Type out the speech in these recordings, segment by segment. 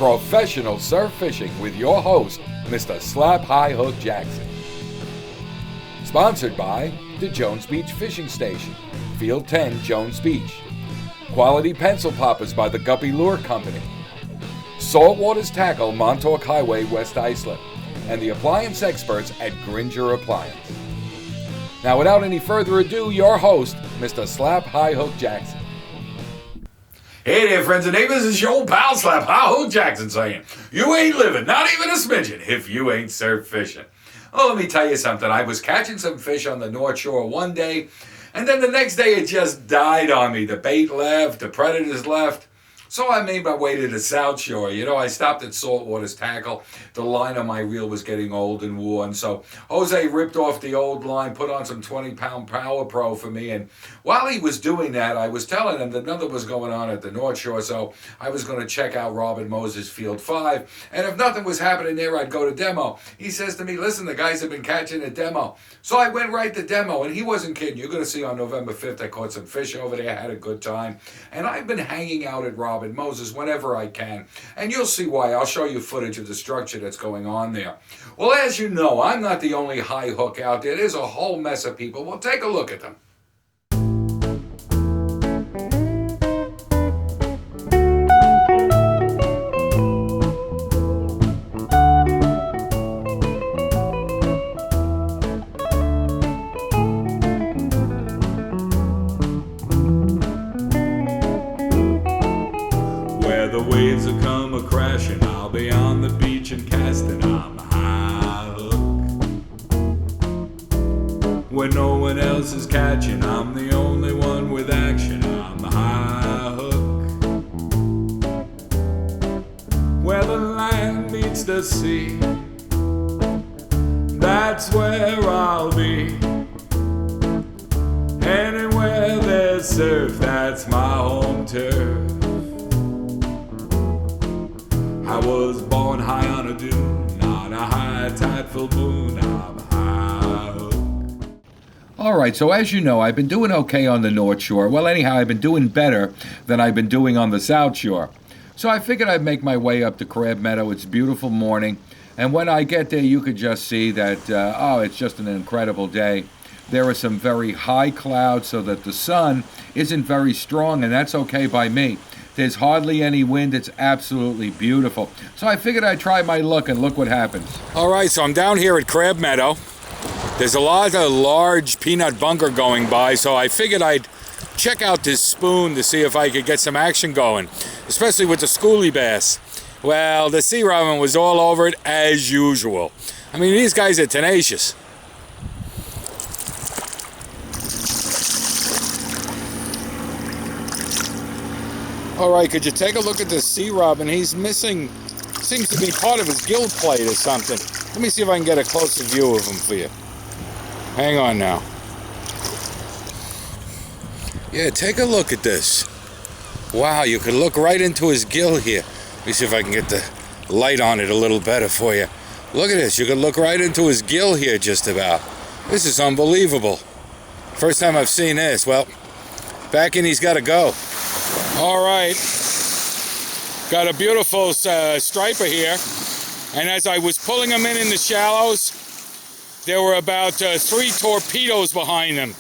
professional surf fishing with your host, Mr. Slap High Hook Jackson. Sponsored by the Jones Beach Fishing Station, Field 10, Jones Beach. Quality pencil poppers by the Guppy Lure Company. Saltwater's Tackle, Montauk Highway, West Islip. And the appliance experts at Gringer Appliance. Now, without any further ado, your host, Mr. Slap High Hook Jackson. Hey there, friends and neighbors, it's your old pal Slap High Hook Jackson saying, you ain't living, not even a smidgen, if you ain't surf fishing. Oh, let me tell you something. I was catching some fish on the North Shore one day, and then the next day it just died on me. The bait left, the predators left. So I made my way to the South Shore. You know, I stopped at Saltwater's Tackle. The line on my reel was getting old and worn. So Jose ripped off the old line, put on some 20-pound Power Pro for me. And while he was doing that, I was telling him that nothing was going on at the North Shore. So I was going to check out Robin Moses Field 5. And if nothing was happening there, I'd go to Demo. He says to me, listen, the guys have been catching at Demo. So I went right to Demo. And he wasn't kidding. You're going to see on November 5th, I caught some fish over there. Had a good time. And I've been hanging out at Robin Moses whenever I can, and you'll see why. I'll show you footage of the structure that's going on there. Well, as you know, I'm not the only high hook out there. There's a whole mess of people. Well, take a look at them. The waves will come a-crashing, I'll be on the beach and casting, I'm high hook. When no one else is catching, I'm the only one with action, I'm high hook. Where the land meets the sea, that's where I'll be. Anywhere there's surf, that's my home turf. I was born high on a dune, on a high tide full moon, I'm high hook. All right, so as you know, I've been doing okay on the North Shore. Well, anyhow, I've been doing better than I've been doing on the South Shore. So I figured I'd make my way up to Crab Meadow. It's a beautiful morning. And when I get there, you could just see that, it's just an incredible day. There are some very high clouds so that the sun isn't very strong, and that's okay by me. There's hardly any wind. It's absolutely beautiful. So I figured I'd try my luck, and look what happens. All right, so I'm down here at Crab Meadow. There's a lot of large peanut bunker going by, so I figured I'd check out this spoon to see if I could get some action going, especially with the schoolie bass. Well, the sea robin was all over it as usual. I mean, these guys are tenacious. All right, could you take a look at the sea robin? He's missing, seems to be part of his gill plate or something. Let me see if I can get a closer view of him for you. Hang on now. Yeah, take a look at this. Wow, you could look right into his gill here. Let me see if I can get the light on it a little better for you. Look at this, you could look right into his gill here just about. This is unbelievable. First time I've seen this. Well, back in he's got to go. All right, got a beautiful striper here, and as I was pulling them in the shallows, there were about 3 torpedoes behind them.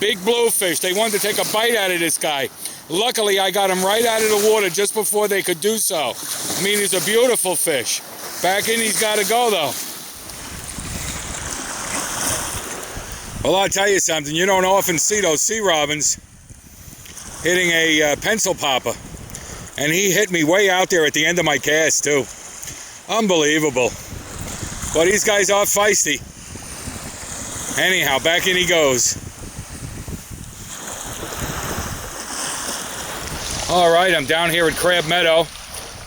Big bluefish. They wanted to take a bite out of this guy. Luckily, I got him right out of the water just before they could do so. I mean, he's a beautiful fish. Back in he's got to go, though. Well, I'll tell you something. You don't often see those sea robins hitting a pencil popper, and he hit me way out there at the end of my cast too. Unbelievable. But these guys are feisty. Anyhow, back in he goes. All right, I'm down here at Crab Meadow,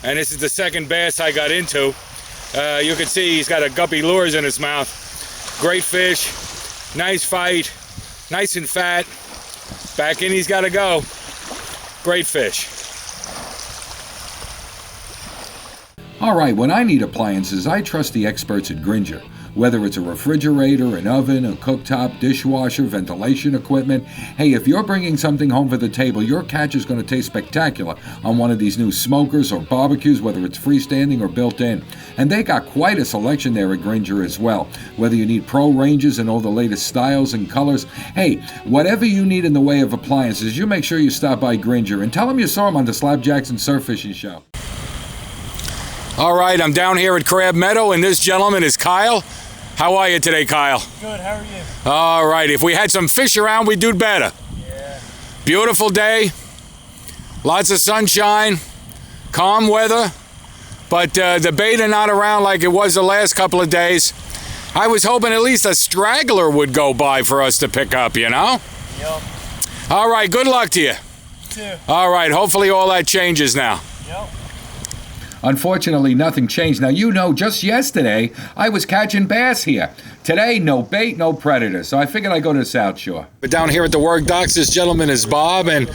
and this is the second bass I got into. You can see he's got a guppy lures in his mouth. Great fish, nice fight, nice and fat. Back in he's got to go. Great fish. All right, when I need appliances, I trust the experts at Gringer. whether it's a refrigerator, an oven, a cooktop, dishwasher, ventilation equipment. Hey, if you're bringing something home for the table, your catch is going to taste spectacular on one of these new smokers or barbecues, whether it's freestanding or built-in. And they got quite a selection there at Grainger as well. Whether you need pro ranges and all the latest styles and colors, hey, whatever you need in the way of appliances, you make sure you stop by Grainger and tell them you saw them on the Slab Jackson Surf Fishing Show. All right, I'm down here at Crab Meadow, and this gentleman is Kyle. How are you today, Kyle? Good, how are you? All right, if we had some fish around, we'd do better. Yeah. Beautiful day, lots of sunshine, calm weather, but the bait are not around like it was the last couple of days. I was hoping at least a straggler would go by for us to pick up, you know? Yep. All right, good luck to you. Too. All right, hopefully all that changes now. Yep. Unfortunately, nothing changed. Now, you know, just yesterday, I was catching bass here. Today, no bait, no predators. So I figured I'd go to the South Shore. But down here at the work docks, this gentleman is Bob, and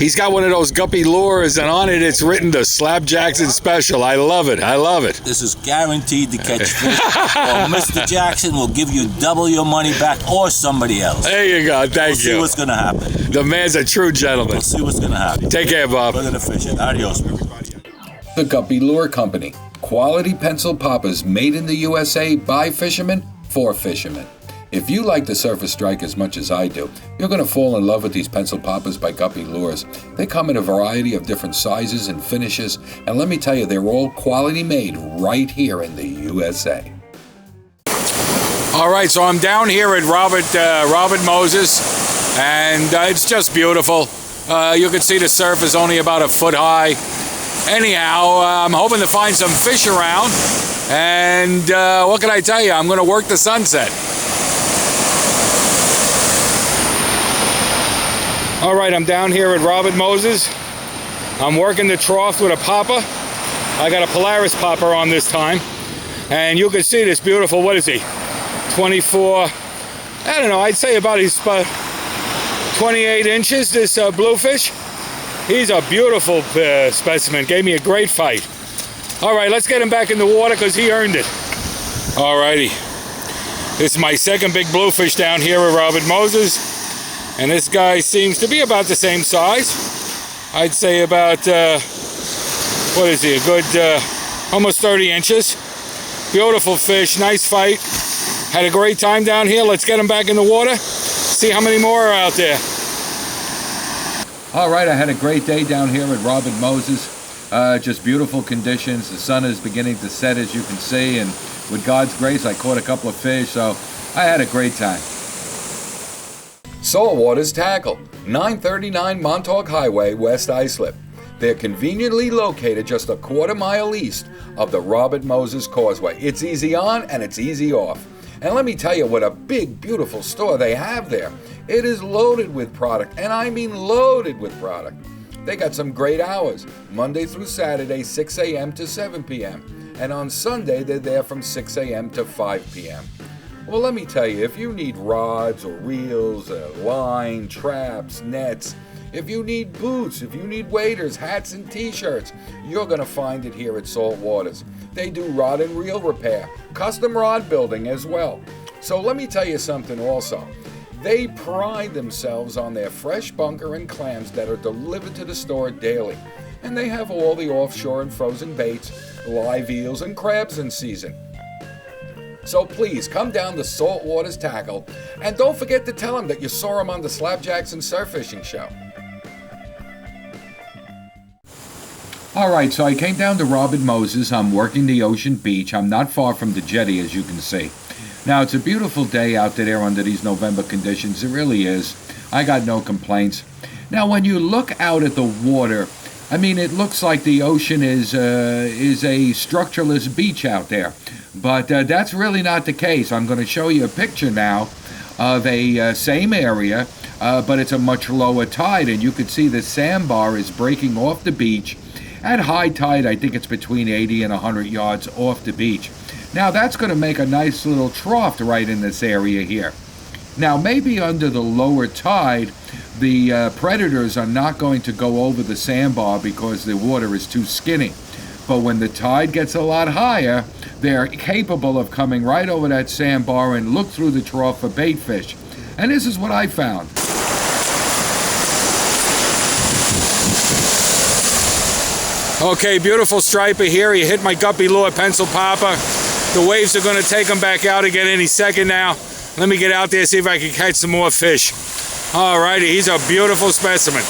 he's got one of those guppy lures, and on it it's written the Slab Jackson Special. I love it. I love it. This is guaranteed to catch fish, or Mr. Jackson will give you double your money back, or somebody else. There you go. We'll Thank see you. what's going to happen. The man's a true gentleman. We'll see what's going to happen. Take care, Bob. We're going to fish it. Adios. The Guppy Lure Company. Quality pencil poppers made in the USA by fishermen for fishermen. If you like the Surface Strike as much as I do, you're going to fall in love with these pencil poppers by Guppy Lures. They come in a variety of different sizes and finishes, and let me tell you, they're all quality made right here in the USA. All right, so I'm down here at Robert Moses, and it's just beautiful. You can see the surf is only about a foot high. Anyhow, I'm hoping to find some fish around, and what can I tell you? I'm going to work the sunset. All right, I'm down here at Robert Moses. I'm working the trough with a popper. I got a Polaris popper on this time, and you can see this beautiful, what is he, 24, I don't know, I'd say about 28 inches, this bluefish. He's a beautiful specimen. Gave me a great fight. All right, let's get him back in the water because he earned it. All righty. This is my second big bluefish down here with Robert Moses. And this guy seems to be about the same size. I'd say about, what is he, a good, almost 30 inches. Beautiful fish, nice fight. Had a great time down here. Let's get him back in the water. See how many more are out there. All right, I had a great day down here at Robert Moses. Just beautiful conditions. The sun is beginning to set, as you can see, and with God's grace, I caught a couple of fish, so I had a great time. Saltwater's Tackle, 939 Montauk Highway, West Islip. They're conveniently located just a quarter mile east of the Robert Moses Causeway. It's easy on and it's easy off. And let me tell you what a big, beautiful store they have there. It is loaded with product, and I mean loaded with product. They got some great hours, Monday through Saturday, 6 a.m. to 7 p.m. And on Sunday, they're there from 6 a.m. to 5 p.m. Well, let me tell you, if you need rods or reels, line, traps, nets, if you need boots, if you need waders, hats, and t-shirts, you're going to find it here at Saltwaters. They do rod and reel repair, custom rod building as well. So let me tell you something also. They pride themselves on their fresh bunker and clams that are delivered to the store daily. And they have all the offshore and frozen baits, live eels, and crabs in season. So please, come down to Saltwater's Tackle, and don't forget to tell them that you saw them on the Slab Jackson Surf Fishing Show. All right, so I came down to Robert Moses. I'm working the Ocean Beach. I'm not far from the jetty, as you can see. Now, it's a beautiful day out there under these November conditions. It really is. I got no complaints. Now, when you look out at the water, I mean, it looks like the ocean is a structureless beach out there. But that's really not the case. I'm going to show you a picture now of a same area, but it's a much lower tide. And you can see the sandbar is breaking off the beach. At high tide, I think it's between 80 and 100 yards off the beach. Now, that's going to make a nice little trough right in this area here. Now, maybe under the lower tide, the predators are not going to go over the sandbar because the water is too skinny. But when the tide gets a lot higher, they're capable of coming right over that sandbar and look through the trough for bait fish. And this is what I found. Okay, beautiful striper here. He hit my guppy lure pencil popper. The waves are going to take him back out again any second now. Let me get out there, see if I can catch some more fish. All righty, he's a beautiful specimen.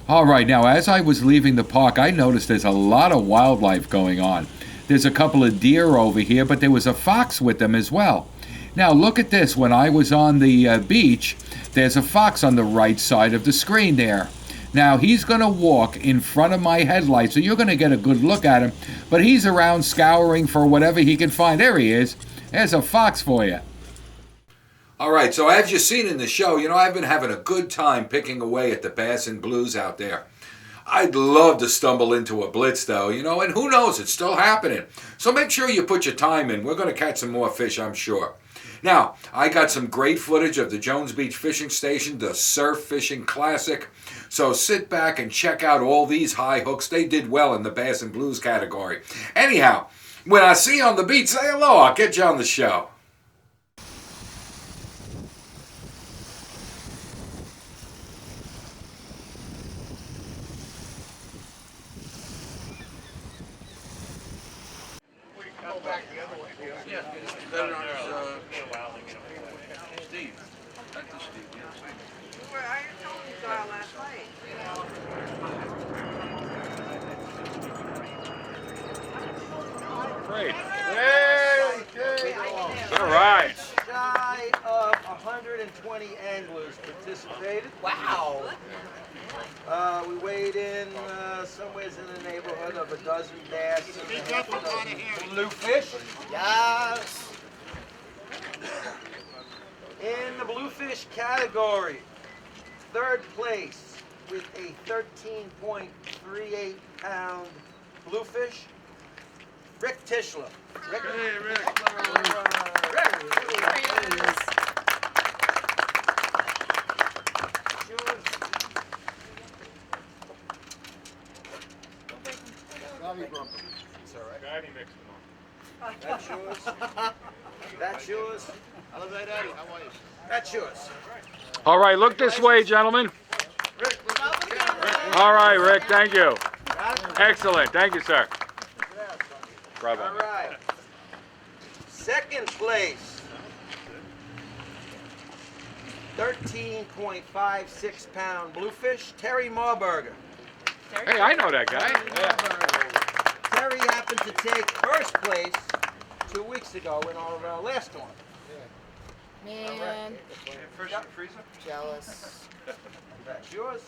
All right, now as I was leaving the park, I noticed there's a lot of wildlife going on. There's a couple of deer over here, but there was a fox with them as well. Now look at this. When I was on the beach, there's a fox on the right side of the screen there. Now he's going to walk in front of my headlights, so you're going to get a good look at him, but he's around scouring for whatever he can find. There he is. There's a fox for you. All right, so as you've seen in the show, I've been having a good time picking away at the bass and blues out there. I'd love to stumble into a blitz, though, and who knows, it's still happening. So make sure you put your time in. We're going to catch some more fish, I'm sure. Now, I got some great footage of the Jones Beach Fishing Station, the Surf Fishing Classic. So sit back and check out all these high hooks. They did well in the bass and blues category. Anyhow, when I see you on the beach, say hello. I'll get you on the show. Great. All right. Shy of 120 anglers participated. Wow. We weighed in somewhere in the neighborhood of a dozen bass and a half a dozen bluefish. Yes. In the bluefish category, third place with a 13.38 pound bluefish, Rick Tischler. Rick. Hey, Rick. That's yours. That's yours. Hello there, Daddy. How are you? That's yours. All right, look this way, gentlemen. All right, Rick, thank you. Excellent. Thank you, sir. Bravo. All right. Second place. 13.56 pound bluefish, Terry Marburger. Hey, I know that guy. Terry happened to take first place 2 weeks ago in our last one. Man, jealous. That's yours.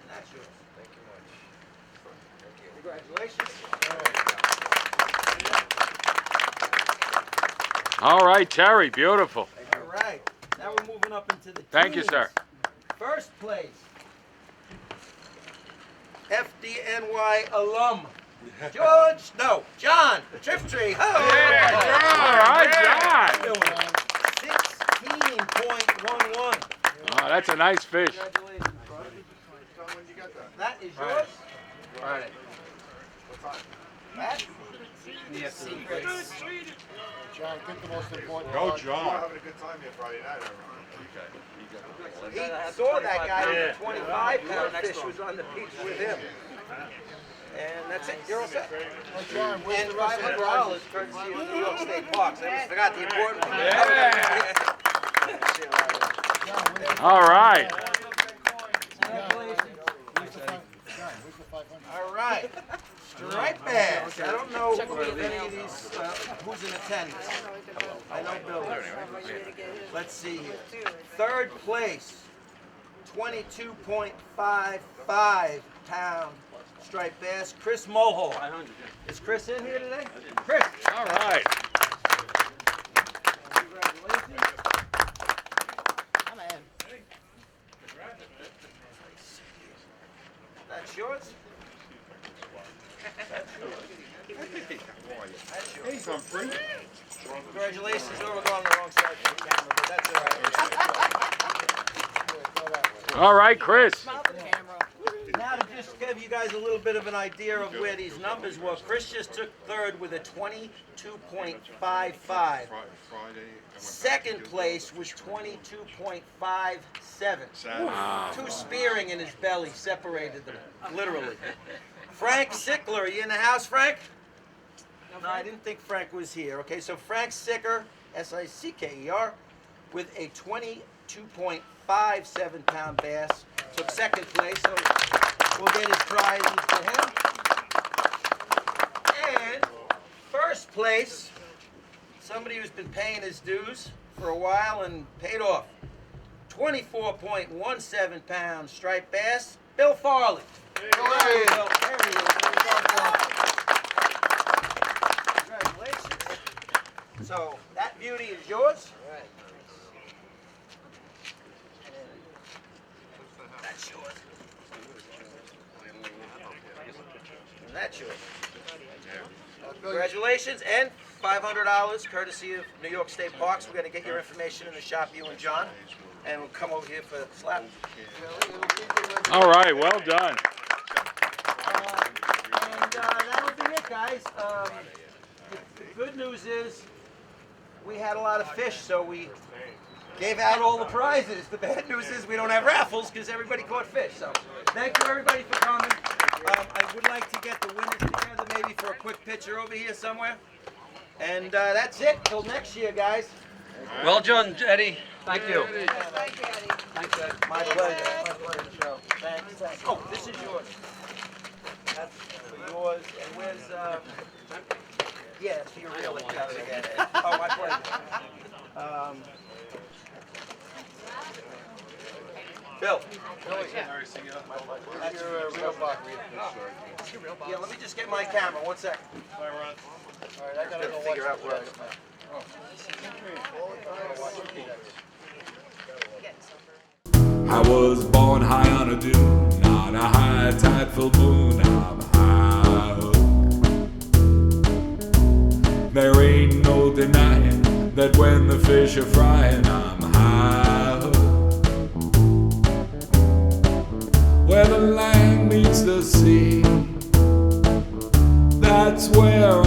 And that's yours. Thank you much. Congratulations. All right, Terry, beautiful. All right. Now we're moving up into the Thank you, teams. sir. First place. FDNY alum. John Triptree. All right, John. 16.11. Oh, that's a nice fish. Congratulations, brother. That is yours? Right. That? Secrets. John, I think the most important Go, part- John. We're having a good time here Friday night, He saw that guy with the 25-pound fish was on the beach with him. And that's it. You're all set. Oh, John, where's And the rest of the $500 courtesy of New York State Parks. I almost forgot the important one. All right. Congratulations. Where's the $500? All right. Stripe bass. I don't know if any of these, who's in attendance. I know Bill is. Let's see here. Third place, 22.55 pound striped bass, Chris Mulhall. Is Chris in here today? Chris. All right. Congratulations. I'm in. That's yours? That's yours. Hey, I'm free. Congratulations. Oh, we're going on the wrong side of the camera, but that's all right. Go that way. All right, Chris. Smile for the camera. Now to just give you guys a little bit of an idea of where these numbers were, Chris just took third with a 22.55. Second place was 22.57. Two spearing in his belly separated them, literally. Frank Sickler, are you in the house, Frank? No, I didn't think Frank was here. Okay, so Frank Sicker, S-I-C-K-E-R, with a 22.57 pound bass, took second place, so we'll get his prizes to him. And first place, somebody who's been paying his dues for a while and paid off. 24.17 pound striped bass, Bill Farley. There you go. There he is. Congratulations. So that beauty is yours. That's yours. And that's yours. Congratulations, and $500 courtesy of New York State Parks. We're going to get your information in the shop, you and John, and we'll come over here for the slap. All right, well done. And that'll be it, guys. The good news is we had a lot of fish, so we gave out all the prizes. The bad news is we don't have raffles because everybody caught fish. So thank you, everybody, for coming. I would like to get the winners together maybe for a quick picture over here somewhere. And that's it. Till next year, guys. Well done, Eddie. Thank you. Thank you, Eddie. Thanks, Ed. My pleasure. My pleasure, Joe. Thanks. Oh, this is yours. That's for yours. And where's, yeah, it's for your real account again. Oh, my pleasure. Bill. That's your real box. Yeah, let me just get my camera. 1 second. All right, I gotta go Figure out where I I was born high on a dune, on a high tide full moon. I'm high hook. There ain't no denying that when the fish are frying, I'm high hook. Where the land meets the sea, that's where